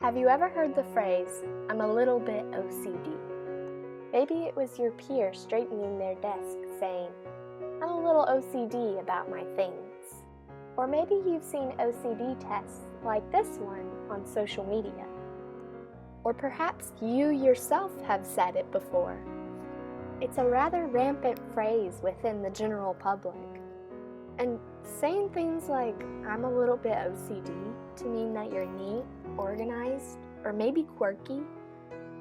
Have you ever heard the phrase, "I'm a little bit OCD"? Maybe it was your peer straightening their desk saying, "I'm a little OCD about my things." Or maybe you've seen OCD tests like this one on social media. Or perhaps you yourself have said it before. It's a rather rampant phrase within the general public. And saying things like, "I'm a little bit OCD," to mean that you're neat, organized, or maybe quirky,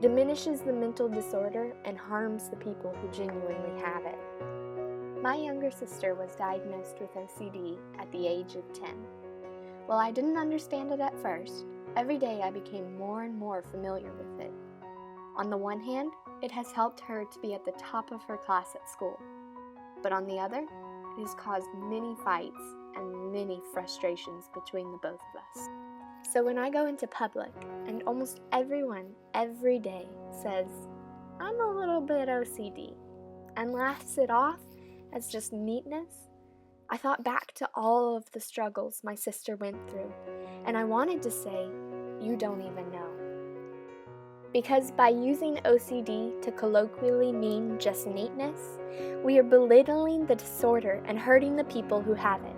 diminishes the mental disorder and harms the people who genuinely have it. My younger sister was diagnosed with OCD at the age of 10. While I didn't understand it at first, every day I became more and more familiar with it. On the one hand, it has helped her to be at the top of her class at school. But on the other, it has caused many fights and many frustrations between the both of us. So when I go into public and almost everyone every day says, "I'm a little bit OCD," and laughs it off as just neatness, I thought back to all of the struggles my sister went through, and I wanted to say, "You don't even know." Because by using OCD to colloquially mean just neatness, we are belittling the disorder and hurting the people who have it.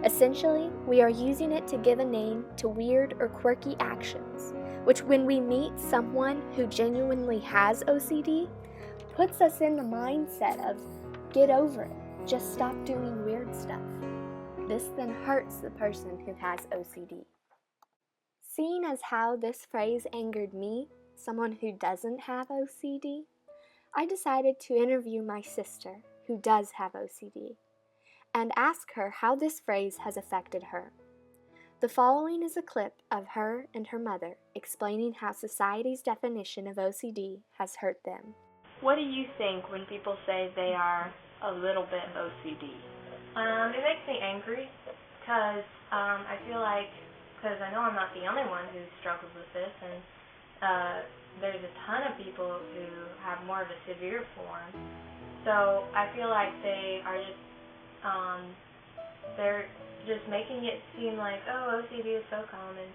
Essentially, we are using it to give a name to weird or quirky actions, which when we meet someone who genuinely has OCD, puts us in the mindset of, "Get over it, just stop doing weird stuff." This then hurts the person who has OCD. Seeing as how this phrase angered me, someone who doesn't have OCD, I decided to interview my sister, who does have OCD, and ask her how this phrase has affected her. The following is a clip of her and her mother explaining how society's definition of OCD has hurt them. What do you think when people say they are a little bit OCD? It makes me angry because I feel like, because I know I'm not the only one who struggles with this, and there's a ton of people who have more of a severe form. So I feel like they are just, they're just making it seem like, oh, OCD is so common.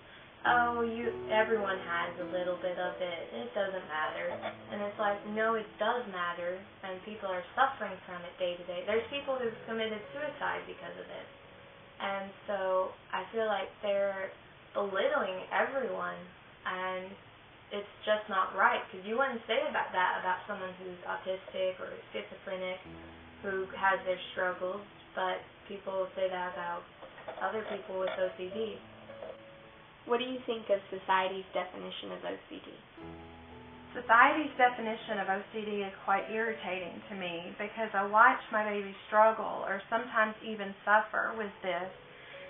Oh, everyone has a little bit of it. It doesn't matter. And it's like, no, it does matter, and people are suffering from it day to day. There's people who've committed suicide because of it. And so I feel like they're belittling everyone, and it's just not right, because you wouldn't say that about someone who's autistic or schizophrenic who has their struggles, but people say that about other people with OCD. What do you think of society's definition of OCD? Society's definition of OCD is quite irritating to me because I watch my baby struggle or sometimes even suffer with this,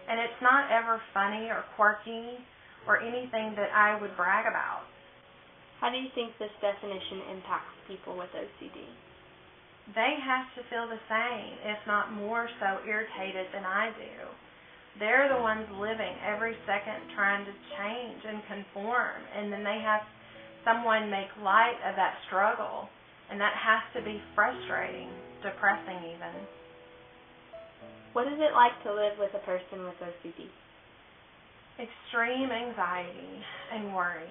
and it's not ever funny or quirky or anything that I would brag about. How do you think this definition impacts people with OCD? They have to feel the same, if not more so irritated than I do. They're the ones living every second trying to change and conform, and then they have someone make light of that struggle, and that has to be frustrating, depressing even. What is it like to live with a person with OCD? Extreme anxiety and worry.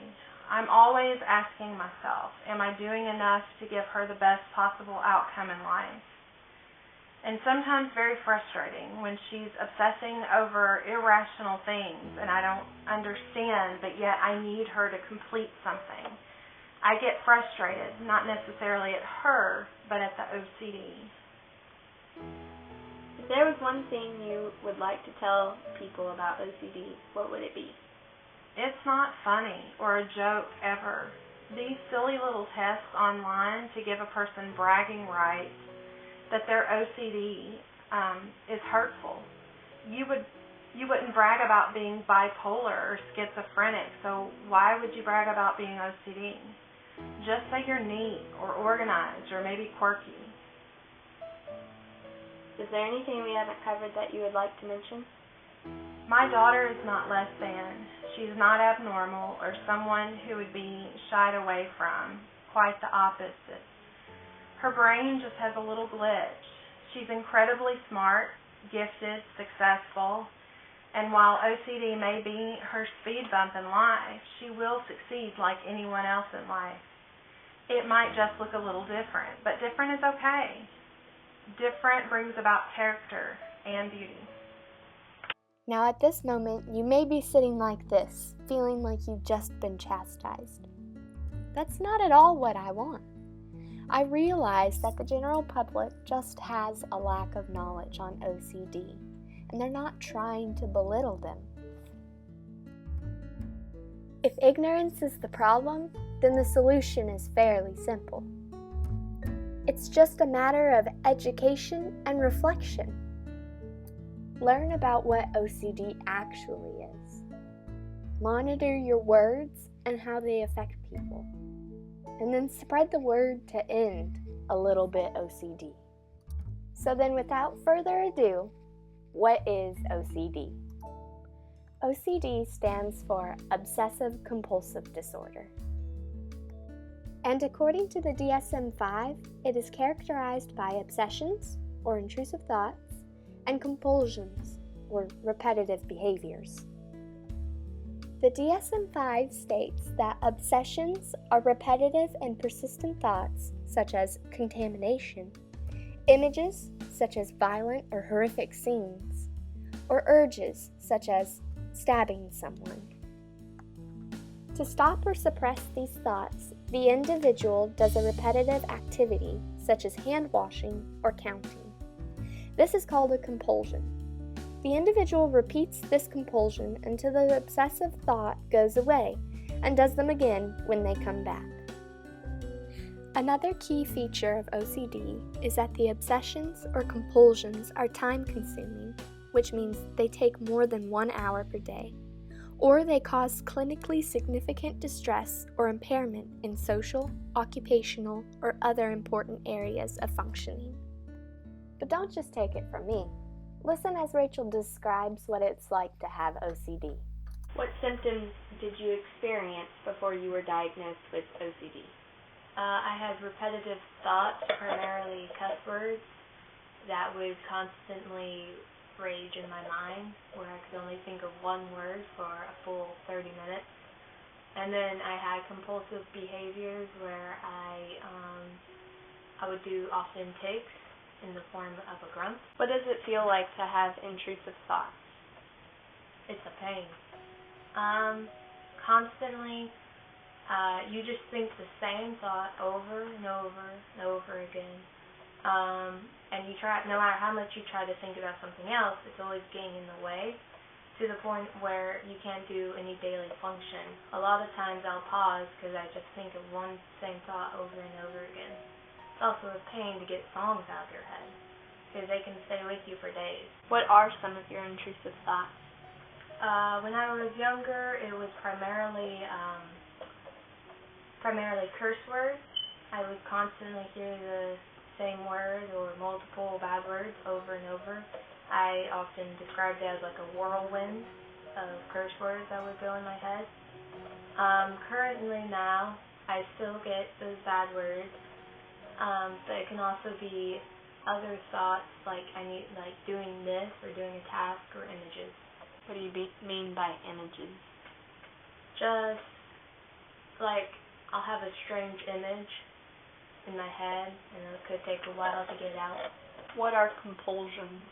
I'm always asking myself, am I doing enough to give her the best possible outcome in life? And sometimes very frustrating when she's obsessing over irrational things and I don't understand, but yet I need her to complete something. I get frustrated, not necessarily at her, but at the OCD. If there was one thing you would like to tell people about OCD, what would it be? It's not funny or a joke ever. These silly little tests online to give a person bragging rights that their OCD is hurtful. You wouldn't brag about being bipolar or schizophrenic, so why would you brag about being OCD? Just say you're neat or organized or maybe quirky. Is there anything we haven't covered that you would like to mention? My daughter is not less than. She's not abnormal or someone who would be shied away from. Quite the opposite. Her brain just has a little glitch. She's incredibly smart, gifted, successful, And while OCD may be her speed bump in life, she will succeed like anyone else in life. It might just look a little different, but different is okay. Different brings about character and beauty. Now at this moment, you may be sitting like this, feeling like you've just been chastised. That's not at all what I want. I realize that the general public just has a lack of knowledge on OCD, and they're not trying to belittle them. If ignorance is the problem, then the solution is fairly simple. It's just a matter of education and reflection. Learn about what OCD actually is. Monitor your words and how they affect people. And then spread the word to end a little bit OCD. So then without further ado, what is OCD? OCD stands for Obsessive Compulsive Disorder. And according to the DSM-5, it is characterized by obsessions, or intrusive thoughts, and compulsions, or repetitive behaviors. The DSM-5 states that obsessions are repetitive and persistent thoughts, such as contamination, images, such as violent or horrific scenes, or urges, such as stabbing someone. To stop or suppress these thoughts, the individual does a repetitive activity, such as hand washing or counting. This is called a compulsion. The individual repeats this compulsion until the obsessive thought goes away and does them again when they come back. Another key feature of OCD is that the obsessions or compulsions are time-consuming, which means they take more than 1 hour per day, or they cause clinically significant distress or impairment in social, occupational, or other important areas of functioning. But don't just take it from me. Listen as Rachel describes what it's like to have OCD. What symptoms did you experience before you were diagnosed with OCD? I had repetitive thoughts, primarily cuss words, that would constantly rage in my mind, where I could only think of one word for a full 30 minutes. And then I had compulsive behaviors where I would do often TICS in the form of a grunt. What does it feel like to have intrusive thoughts? It's a pain. Constantly, you just think the same thought over and over and over again. And you try, no matter how much you try to think about something else, it's always getting in the way, to the point where you can't do any daily function. A lot of times I'll pause because I just think of one same thought over and over again. It's also a pain to get songs out of your head, because they can stay with you for days. What are some of your intrusive thoughts? When I was younger, it was primarily curse words. I would constantly hear the same word or multiple bad words over and over. I often described it as like a whirlwind of curse words that would go in my head. Currently now, I still get those bad words, but it can also be other thoughts like doing this or doing a task or images. What do you mean by images? Just like I'll have a strange image in my head, and it could take a while to get out. What are compulsions?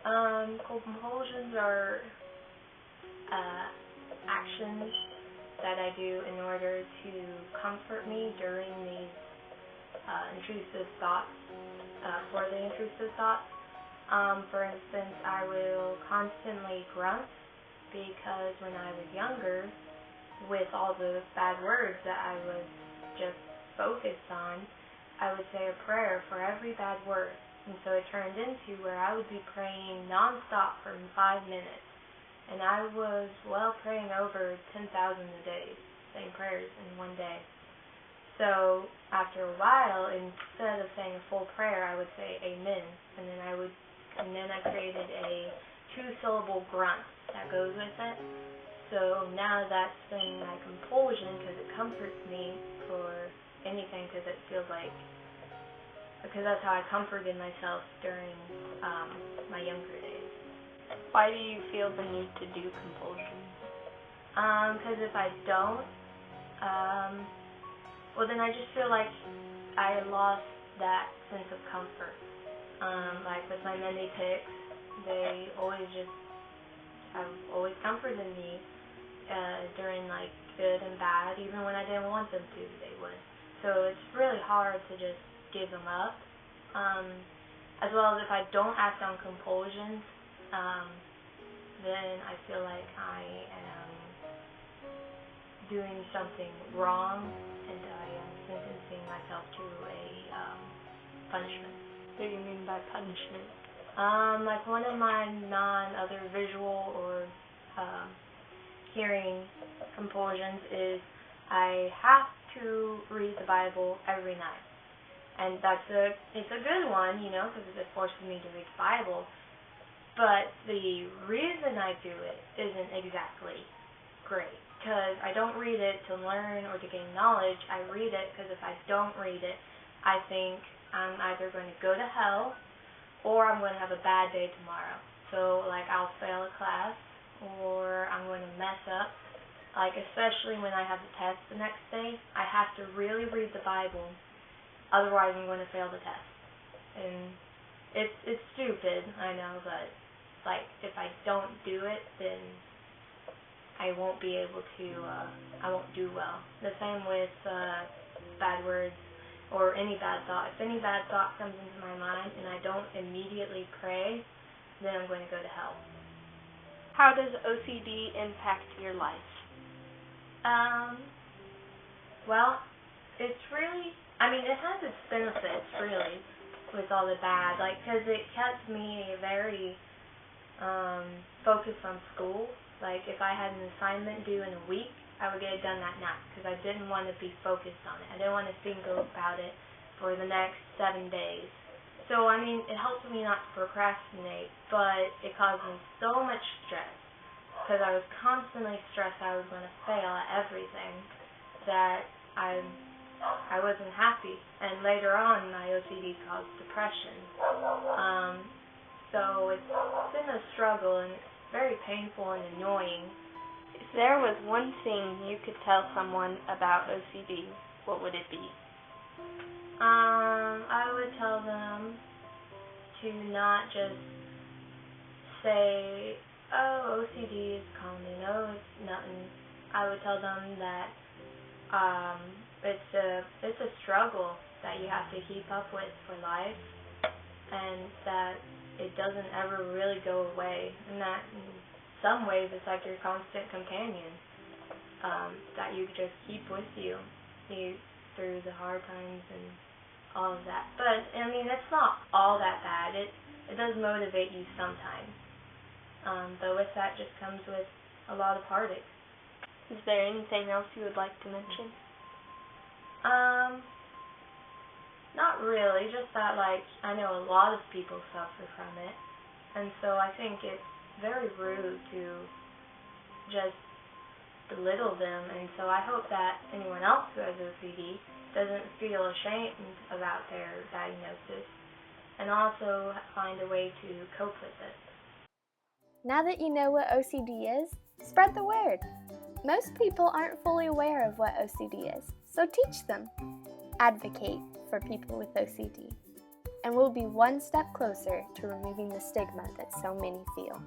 Compulsions are actions that I do in order to comfort me during these intrusive thoughts, for the intrusive thoughts. For instance, I will constantly grunt because when I was younger, with all the bad words that I was just focused on, I would say a prayer for every bad word. And so it turned into where I would be praying nonstop for 5 minutes. And I was, praying over 10,000 a day, saying prayers in one day. So after a while, instead of saying a full prayer, I would say amen. And then I created a 2-syllable grunt that goes with it. So now that's been my compulsion, because it comforts me for anything, because that's how I comforted myself during my younger days. Why do you feel the need to do compulsions? Because if I don't, well then I just feel like I lost that sense of comfort. Like with my many TICS, they always have always comforted me during like good and bad, even when I didn't want them to, they would. So it's really hard to just give them up. As well as if I don't act on compulsions, then I feel like I am doing something wrong, and I am sentencing myself to a punishment. What do you mean by punishment? Like one of my other visual or hearing compulsions is I have to read the Bible every night. And it's a good one, you know, because it forces me to read the Bible. But the reason I do it isn't exactly great, because I don't read it to learn or to gain knowledge. I read it because if I don't read it, I think I'm either going to go to hell or I'm going to have a bad day tomorrow. So, like, I'll fail a class or I'm going to mess up. Like, especially when I have a test the next day, I have to really read the Bible, otherwise I'm going to fail the test. And it's stupid, I know, but, like, if I don't do it, then I won't be able to, I won't do well. The same with bad words or any bad thought. If any bad thought comes into my mind and I don't immediately pray, then I'm going to go to hell. How does OCD impact your life? Well, it's really, I mean, it has its benefits, really, with all the bad, like, because it kept me very focused on school. Like, if I had an assignment due in a week, I would get it done that night, because I didn't want to be focused on it. I didn't want to think about it for the next 7 days. So, I mean, it helped me not to procrastinate, but it caused me so much stress, because I was constantly stressed I was going to fail at everything, that I wasn't happy. And later on, my OCD caused depression. So it's been a struggle, and it's very painful and annoying. If there was one thing you could tell someone about OCD, what would it be? I would tell them to not just say, oh, OCD is common, oh, it's nothing. I would tell them that it's a struggle that you have to keep up with for life, and that it doesn't ever really go away, and that in some ways it's like your constant companion, that you just keep with you through the hard times and all of that. But, I mean, it's not all that bad. It does motivate you sometimes. But with that just comes with a lot of heartache. Is there anything else you would like to mention? Not really, just that, like, I know a lot of people suffer from it, and so I think it's very rude to just belittle them, and so I hope that anyone else who has OCD doesn't feel ashamed about their diagnosis, and also find a way to cope with it. Now that you know what OCD is, spread the word. Most people aren't fully aware of what OCD is, so teach them. Advocate for people with OCD, and we'll be one step closer to removing the stigma that so many feel.